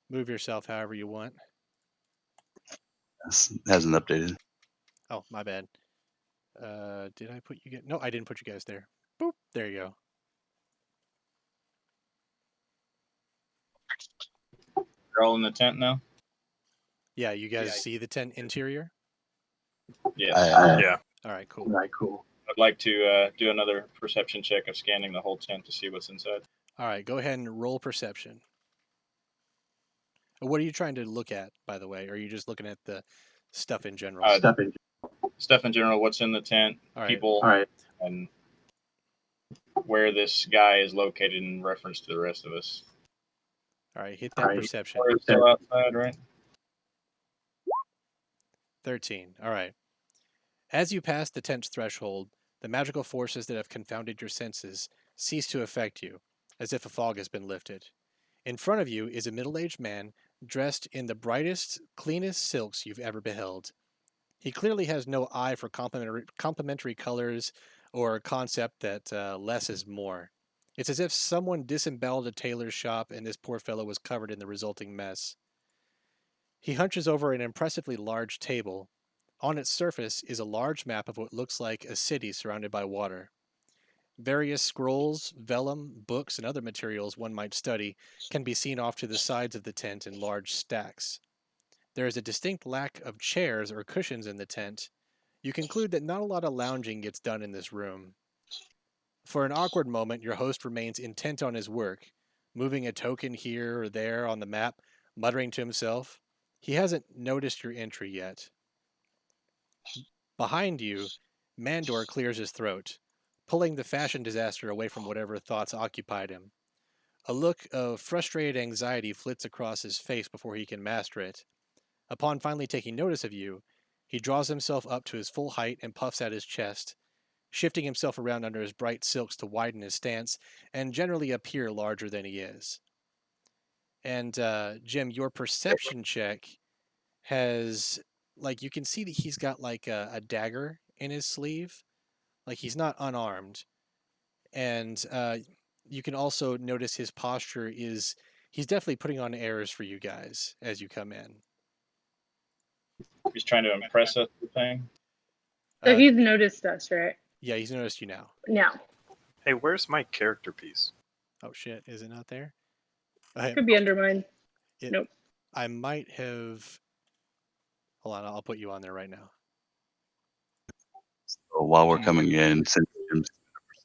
Move yourself however you want. Hasn't updated. Oh, my bad. Did I put you guys? No, I didn't put you guys there. Boop. There you go. You're all in the tent now? Yeah, you guys see the tent interior? Yes. Yeah. All right, cool. I'd like to do another perception check of scanning the whole tent to see what's inside. All right, go ahead and roll perception. What are you trying to look at, by the way? Or are you just looking at the stuff in general? Stuff in general, what's in the tent, All right. people, and where this guy is located in reference to the rest of us. All right, hit that perception. We're still outside, right? 13. All right. As you pass the tent's threshold, the magical forces that have confounded your senses cease to affect you, as if a fog has been lifted. In front of you is a middle-aged man dressed in the brightest, cleanest silks you've ever beheld. He clearly has no eye for complementary colors or concept that less is more. It's as if someone disemboweled a tailor's shop and this poor fellow was covered in the resulting mess. He hunches over an impressively large table. On its surface is a large map of what looks like a city surrounded by water. Various scrolls, vellum, books, and other materials one might study can be seen off to the sides of the tent in large stacks. There is a distinct lack of chairs or cushions in the tent. You conclude that not a lot of lounging gets done in this room. For an awkward moment, your host remains intent on his work, moving a token here or there on the map, muttering to himself. He hasn't noticed your entry yet. Behind you, Mandor clears his throat, pulling the fashion disaster away from whatever thoughts occupied him. A look of frustrated anxiety flits across his face before he can master it. Upon finally taking notice of you, he draws himself up to his full height and puffs out his chest, shifting himself around under his bright silks to widen his stance and generally appear larger than he is. And Jim, your perception check has, like, you can see that he's got like a dagger in his sleeve, like he's not unarmed, and you can also notice his posture is he's definitely putting on airs for you guys as you come in. He's trying to impress us, the thing. So he's noticed us, right? Yeah, he's noticed you now. Now. Hey, where's my character piece? Oh shit, is it not there? Could be under mine. Nope. I might have. Hold on, I'll put you on there right now. So while we're coming in, since Jim's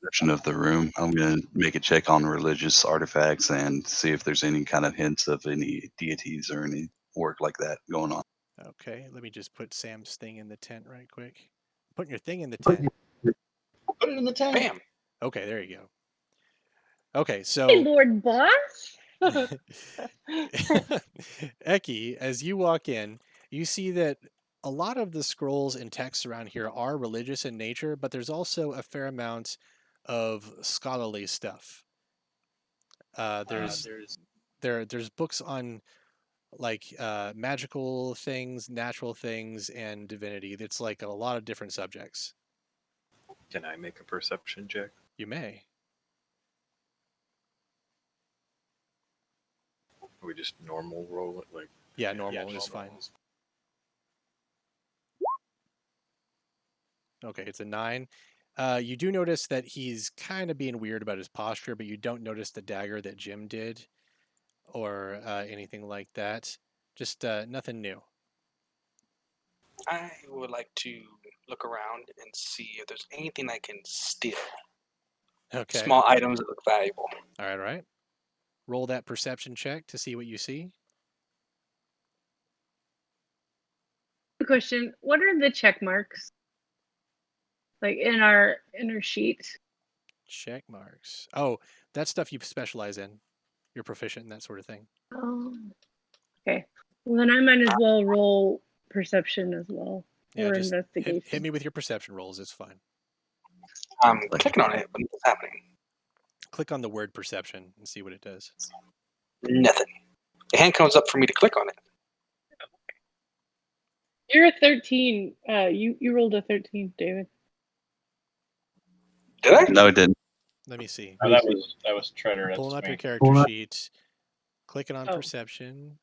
perception of the room, I'm going to make a check on religious artifacts and see if there's any kind of hints of any deities or any work like that going on. Okay, let me just put Sam's thing in the tent right quick. Putting your thing in the tent. Put it in the tent. Bam. Okay, there you go. Okay, so Hey, Lord Boss. Eki, as you walk in, you see that a lot of the scrolls and texts around here are religious in nature, but there's also a fair amount of scholarly stuff. There's books on like magical things, natural things, and divinity. It's like a lot of different subjects. Can I make a perception check? You may. We just normal roll it, like yeah, normal is fine. Okay, it's a 9. You do notice that he's kind of being weird about his posture, but you don't notice the dagger that Jim did or anything like that. Just nothing new. I would like to look around and see if there's anything I can steal. Okay. Small items that look valuable. All right. Roll that perception check to see what you see. Question: what are the check marks? Like in our sheet. Check marks. Oh, that's stuff you specialize in. You're proficient in that sort of thing. Oh. Okay. Well, then I might as well roll perception as well. Yeah, or just investigation. hit me with your perception rolls. It's fine. I'm clicking on it, but nothing's happening. Click on the word perception and see what it does. Nothing. The hand comes up for me to click on it. You're a 13. You rolled a 13, David. Did I? No, it didn't. Let me see. Oh, that was Treader. Pulling up your character sheet, clicking on perception.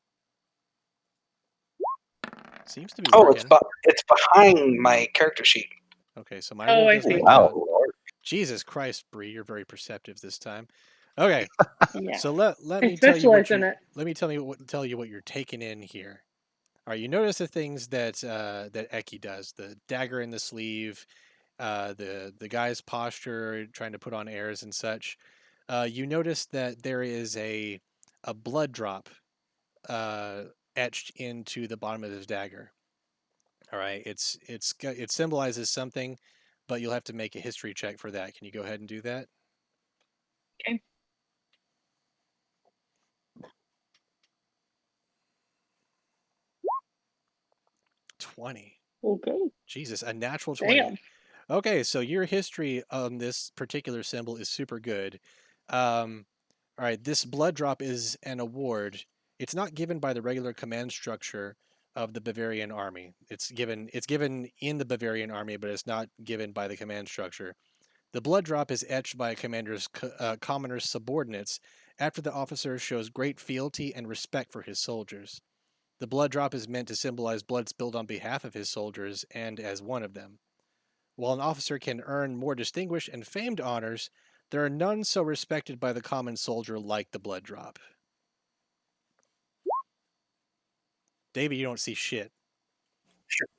Seems to be Oh, working. it's behind my character sheet. Okay, so my Oh, roll I does see. not Wow. count. Jesus Christ, Bree, you're very perceptive this time. Okay, Yeah. so let I me tell you what specialize in you it. let me tell you what you're taking in here. All right, you notice the things that that Eki does: the dagger in the sleeve, the guy's posture, trying to put on airs and such. You notice that there is a blood drop uh, etched into the bottom of his dagger. All right, it symbolizes something, but you'll have to make a history check for that. Can you go ahead and do that? Okay. 20. Okay. Jesus, a natural 20. Damn. Okay, so your history on this particular symbol is super good. Um, all right, this blood drop is an award. It's not given by the regular command structure of the Bavarian army. It's given in the Bavarian army, but it's not given by the command structure. The blood drop is etched by a commoner's subordinates after the officer shows great fealty and respect for his soldiers. The blood drop is meant to symbolize blood spilled on behalf of his soldiers and as one of them. While an officer can earn more distinguished and famed honors, there are none so respected by the common soldier like the blood drop. David, you don't see shit.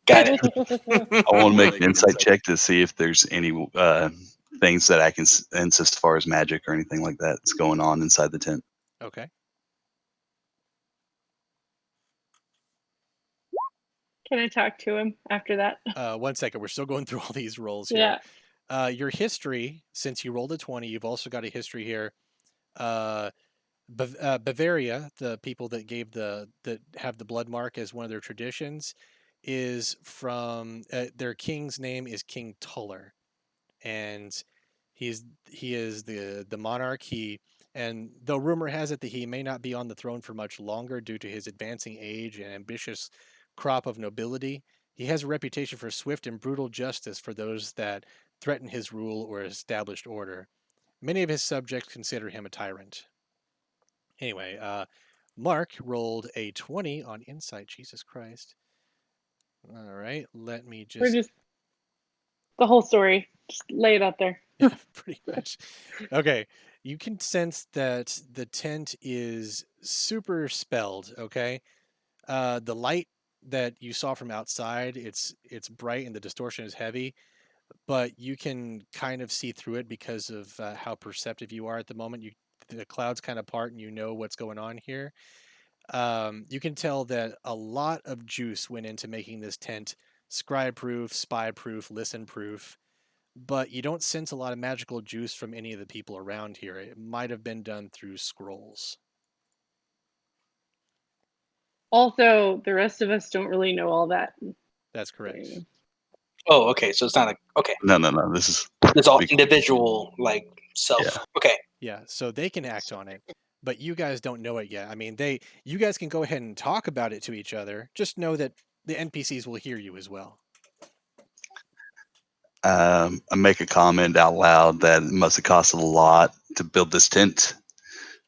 Got it. I want to make an insight check to see if there's any things that I can sense as far as magic or anything like that that's going on inside the tent. Okay. Can I talk to him after that? 1 second. We're still going through all these rolls here. Yeah. Your history, since you rolled a 20, you've also got a history here. Bavaria, the people that have the blood mark as one of their traditions, is from their king's name is King Tuller, and he is the monarch. And though rumor has it that he may not be on the throne for much longer due to his advancing age and ambitious crop of nobility, he has a reputation for swift and brutal justice for those that threaten his rule or established order. Many of his subjects consider him a tyrant. Anyway, Mark rolled a 20 on insight. Jesus Christ. All right, let me We're just. just the whole story. Just lay it out there. Yeah, pretty much. Okay, you can sense that the tent is super spelled. Okay, the light that you saw from outside, it's bright and the distortion is heavy, but you can kind of see through it because of how perceptive you are at the moment. The clouds kind of part, and you know what's going on here. You can tell that a lot of juice went into making this tent scry proof, spy proof, listen proof, but you don't sense a lot of magical juice from any of the people around here. It might have been done through scrolls. Also, the rest of us don't really know all that. That's correct. Oh, okay. So it's not like okay. No. This is It's all individual, like self. Yeah. Okay. Yeah, so they can act on it, but you guys don't know it yet. I mean, you guys can go ahead and talk about it to each other. Just know that the NPCs will hear you as well. I make a comment out loud that it must have costed a lot to build this tent,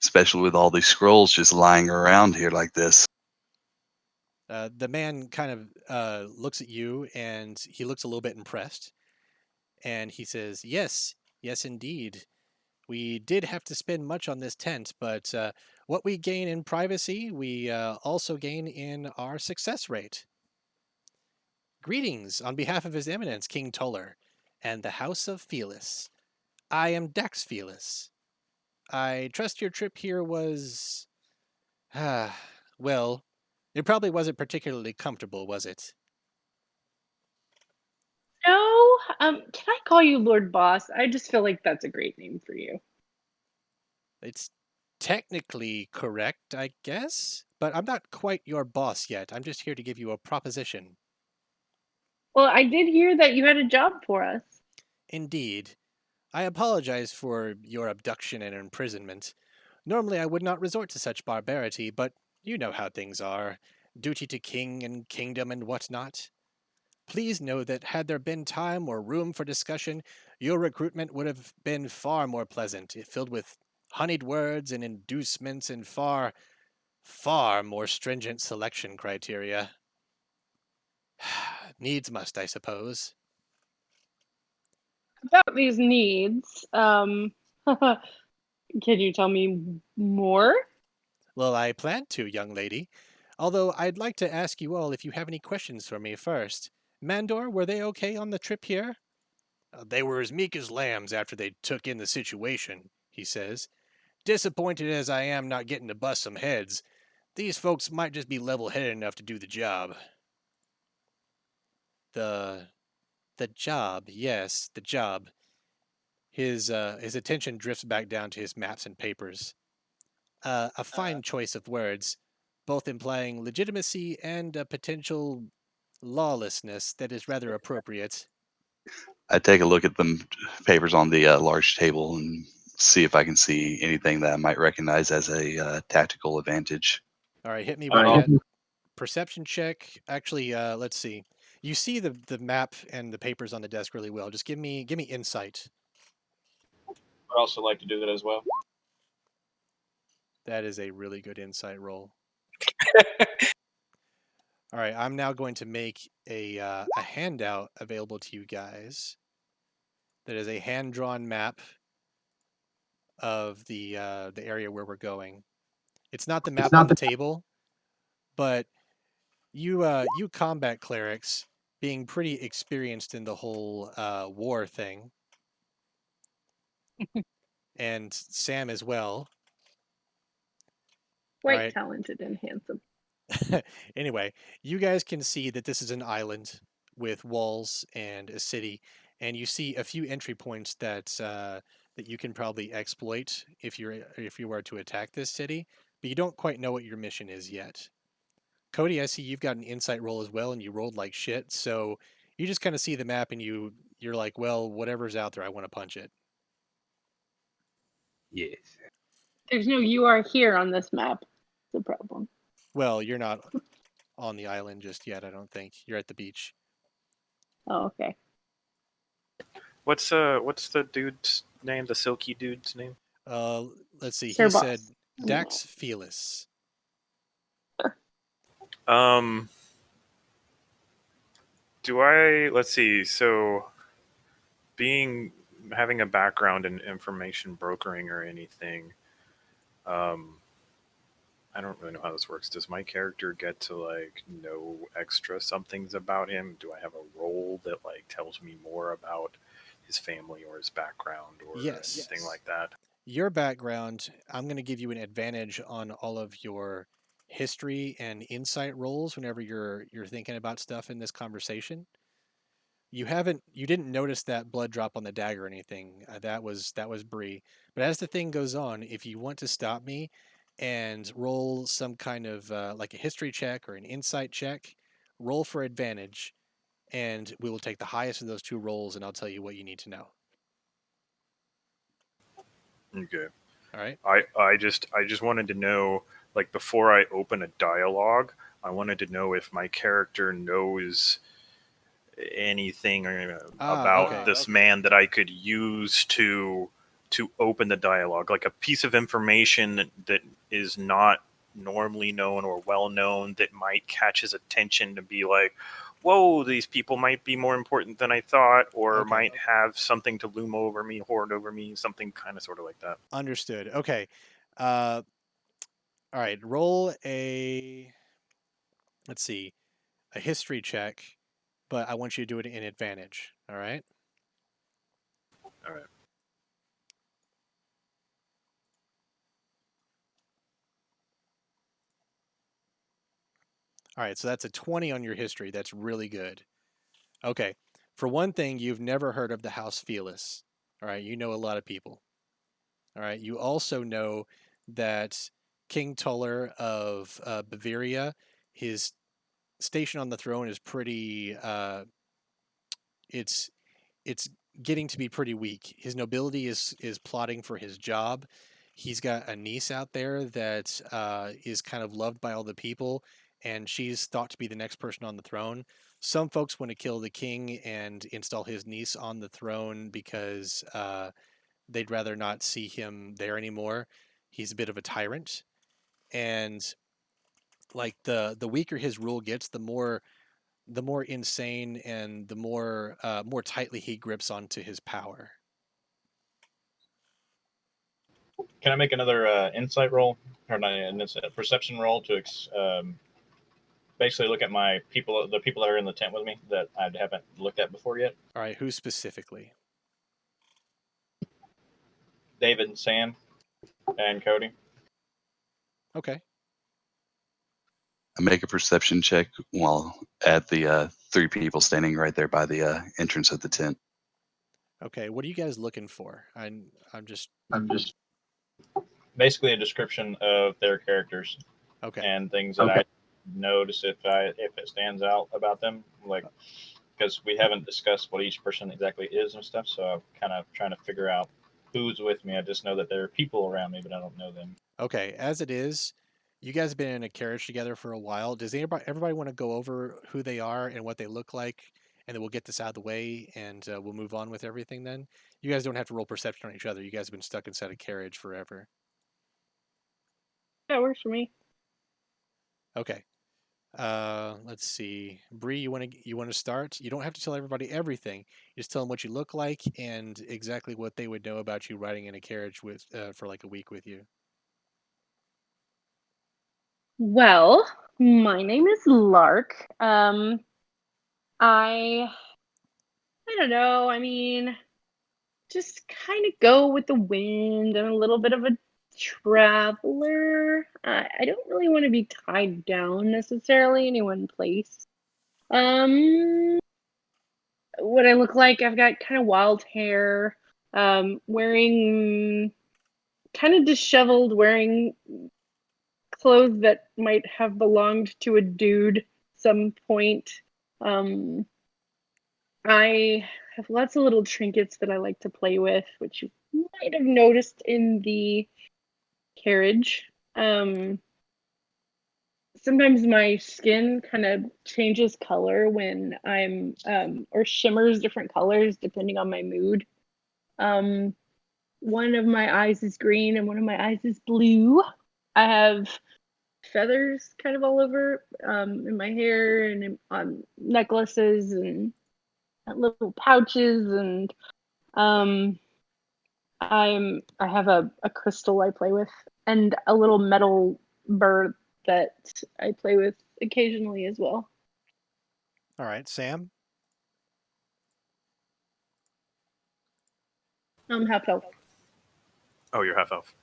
especially with all these scrolls just lying around here like this. The man kind of looks at you and he looks a little bit impressed. And he says, yes, indeed. We did have to spend much on this tent, but what we gain in privacy, we also gain in our success rate. Greetings on behalf of His Eminence, King Tuller, and the House of Felis. I am Dax Felis. I trust your trip here was. Well, it probably wasn't particularly comfortable, was it? No, can I call you Lord Boss? I just feel like that's a great name for you. It's technically correct, I guess, but I'm not quite your boss yet. I'm just here to give you a proposition. Well, I did hear that you had a job for us. Indeed. I apologize for your abduction and imprisonment. Normally I would not resort to such barbarity, but you know how things are. Duty to king and kingdom and what-not. Please know that had there been time or room for discussion, your recruitment would have been far more pleasant, filled with honeyed words and inducements and far more stringent selection criteria. Needs must, I suppose. About these needs, can you tell me more? Well, I plan to, young lady. Although I'd like to ask you all if you have any questions for me first. Mandor, were they okay on the trip here? They were as meek as lambs after they took in the situation, he says. Disappointed as I am not getting to bust some heads, these folks might just be level headed enough to do the job. The job, yes, the job. His attention drifts back down to his maps and papers. A fine choice of words, both implying legitimacy and a potential lawlessness that is rather appropriate. I take a look at the papers on the large table and see if I can see anything that I might recognize as a tactical advantage. All right, hit me with Uh, that perception check. Actually, let's see. You see the map and the papers on the desk really well. Just give me insight. I'd also like to do that as well. That is a really good insight roll. All right, I'm now going to make a handout available to you guys. That is a hand drawn map of the area where we're going. It's not the map on the table, but you combat clerics, being pretty experienced in the whole war thing, and Sam as well. All Quite right. talented and handsome. Anyway, you guys can see that this is an island with walls and a city, and you see a few entry points that you can probably exploit if you were to attack this city, but you don't quite know what your mission is yet. Cody, I see you've got an insight roll as well, and you rolled like shit, so you just kind of see the map and you're like, well, whatever's out there, I want to punch it. Yes. There's no "you are here" on this map. The problem. Well, you're not on the island just yet, I don't think. You're at the beach. Oh, okay. What's the dude's name? The silky dude's name? Uh, let's see. Sir He said boss. Dax Felis. Um, let's see. So, having a background in information brokering or anything, um, I don't really know how this works. Does my character get to like know extra somethings about him? Do I have a role that like tells me more about his family or his background or Yes. anything like that? Your background, I'm going to give you an advantage on all of your history and insight rolls whenever you're thinking about stuff in this conversation. You didn't notice that blood drop on the dagger or anything. That was Bree. But as the thing goes on, if you want to stop me and roll some kind of like a history check or an insight check, roll for advantage, and we will take the highest of those two rolls, and I'll tell you what you need to know. Okay. All right. I just wanted to know, like, before I open a dialogue, I wanted to know if my character knows anything about Okay. this man that I could use to open the dialogue, like a piece of information that is not normally known or well known that might catch his attention to be like, whoa, these people might be more important than I thought, or Okay. might have something to loom over me, hoard over me, something kind of sort of like that. Understood. Okay. Uh, all right. Roll a, let's see, a history check, but I want you to do it in advantage. All right. All right. All right. So that's a 20 on your history. That's really good. Okay. For one thing, you've never heard of the House Felis. All right. You know a lot of people. All right. You also know that King Tuller of Bavaria, his station on the throne is pretty. It's it's getting to be pretty weak. His nobility is plotting for his job. He's got a niece out there that is kind of loved by all the people, and she's thought to be the next person on the throne. Some folks want to kill the king and install his niece on the throne because they'd rather not see him there anymore. He's a bit of a tyrant, and like the weaker his rule gets, the more insane and the more tightly he grips onto his power. Can I make another insight roll, or not an insight, perception roll to basically look at the people that are in the tent with me that I haven't looked at before yet? All right, who specifically? David and Sam and Cody. Okay. I make a perception check while at the 3 people standing right there by the entrance of the tent. Okay, what are you guys looking for? I'm just Basically a description of their characters okay. and things that I notice if it stands out about them, like because we haven't discussed what each person exactly is and stuff. So I'm kind of trying to figure out who's with me. I just know that there are people around me, but I don't know them. Okay, as it is, you guys have been in a carriage together for a while. Does everybody want to go over who they are and what they look like, and then we'll get this out of the way and we'll move on with everything then? You guys don't have to roll perception on each other. You guys have been stuck inside a carriage forever. That works for me. Okay. Let's see. Bree, you want to start? You don't have to tell everybody everything. You just tell them what you look like and exactly what they would know about you riding in a carriage with for like a week with you. Well, my name is Lark. I don't know. I mean, just kind of go with the wind. I'm a little bit of a traveler. I don't really want to be tied down necessarily in any one place. What I look like, I've got kind of wild hair. Wearing kind of disheveled, wearing clothes that might have belonged to a dude some point. I have lots of little trinkets that I like to play with, which you might have noticed in the carriage. Sometimes my skin kind of changes color when I'm, or shimmers different colors depending on my mood. One of my eyes is green and one of my eyes is blue. I have feathers kind of all over in my hair and on necklaces and little pouches, and I have a crystal I play with and a little metal bird that I play with occasionally as well. All right, Sam. Half elf. Oh, you're half elf.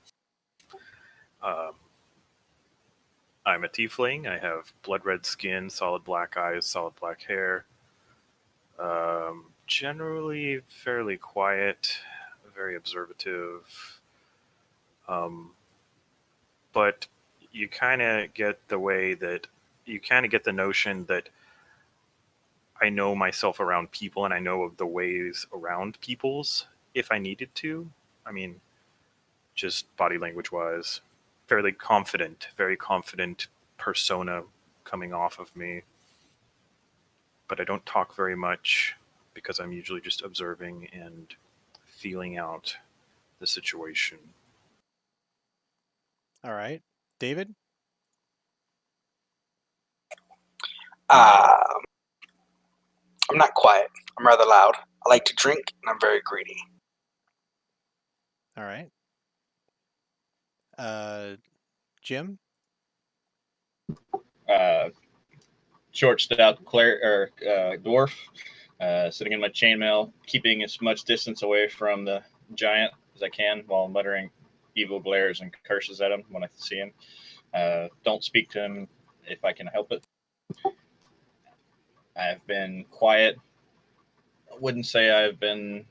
I'm a tiefling. I have blood red skin, solid black eyes, solid black hair. Generally fairly quiet, very observative. But you kind of get the notion that I know myself around people and I know of the ways around people's if I needed to. I mean, just body language wise, very confident persona coming off of me. But I don't talk very much because I'm usually just observing and feeling out the situation. All right, David. I'm not quiet. I'm rather loud. I like to drink, and I'm very greedy. All right. Jim. Short, stout dwarf, sitting in my chainmail, keeping as much distance away from the giant as I can while muttering evil glares and curses at him when I see him. Don't speak to him if I can help it. I've been quiet. I wouldn't say I've been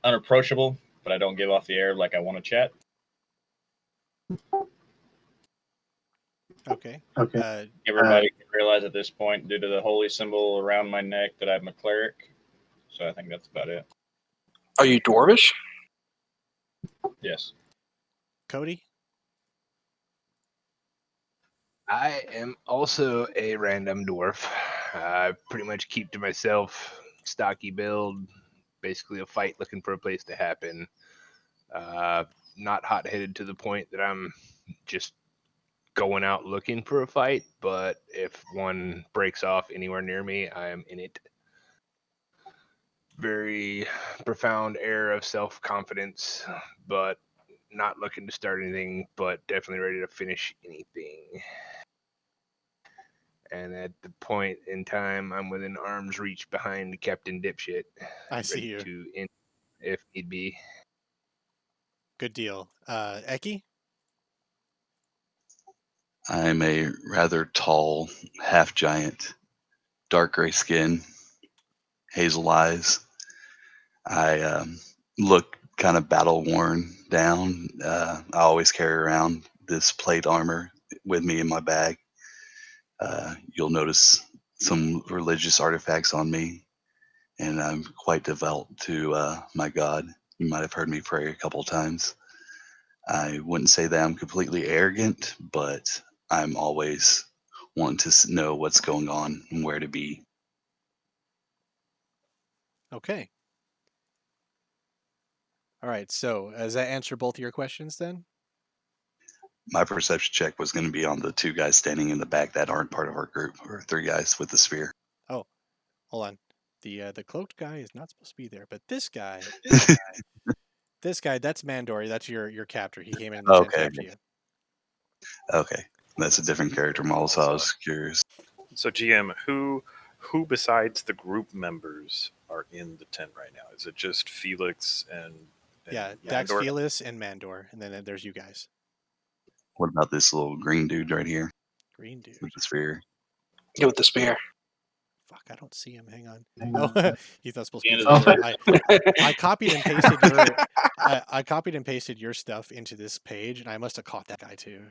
unapproachable, but I don't give off the air like I want to chat. Okay. Everybody can realize at this point, due to the holy symbol around my neck, that I'm a cleric. So I think that's about it. Are you dwarvish? Yes. Cody. I am also a random dwarf. I pretty much keep to myself, stocky build, basically a fight looking for a place to happen. Not hot-headed to the point that I'm just going out looking for a fight, but if one breaks off anywhere near me, I am in it. Very profound air of self-confidence, but not looking to start anything, but definitely ready to finish anything. And at the point in time, I'm within arm's reach behind Captain Dipshit, I see ready you. to end if need be. Good deal. Eki? I'm a rather tall half giant, dark gray skin, hazel eyes. I look kind of battle worn down. I always carry around this plate armor with me in my bag. You'll notice some religious artifacts on me, and I'm quite devout to my God. You might have heard me pray a couple times. I wouldn't say that I'm completely arrogant, but I'm always wanting to know what's going on and where to be. Okay. All right. So, does that answer both of your questions then? My perception check was going to be on the two guys standing in the back that aren't part of our group, or three guys with the sphere. Oh, hold on. The cloaked guy is not supposed to be there, but this guy, that's Mandori. That's your captor. He came in the tent Okay, after you. okay, that's a different character model, so I was curious. So GM, who besides the group members are in the tent right now? Is it just Felix and Yeah, Dax, Mandor? Felix, and Mandor, and then there's you guys. What about this little green dude right here Green dude. with the sphere? Get with the spear. Fuck, I don't see him. Hang on. Oh, he's not supposed to be The end there. of the I copied and pasted your I copied and pasted your stuff into this page, and I must have caught that guy too.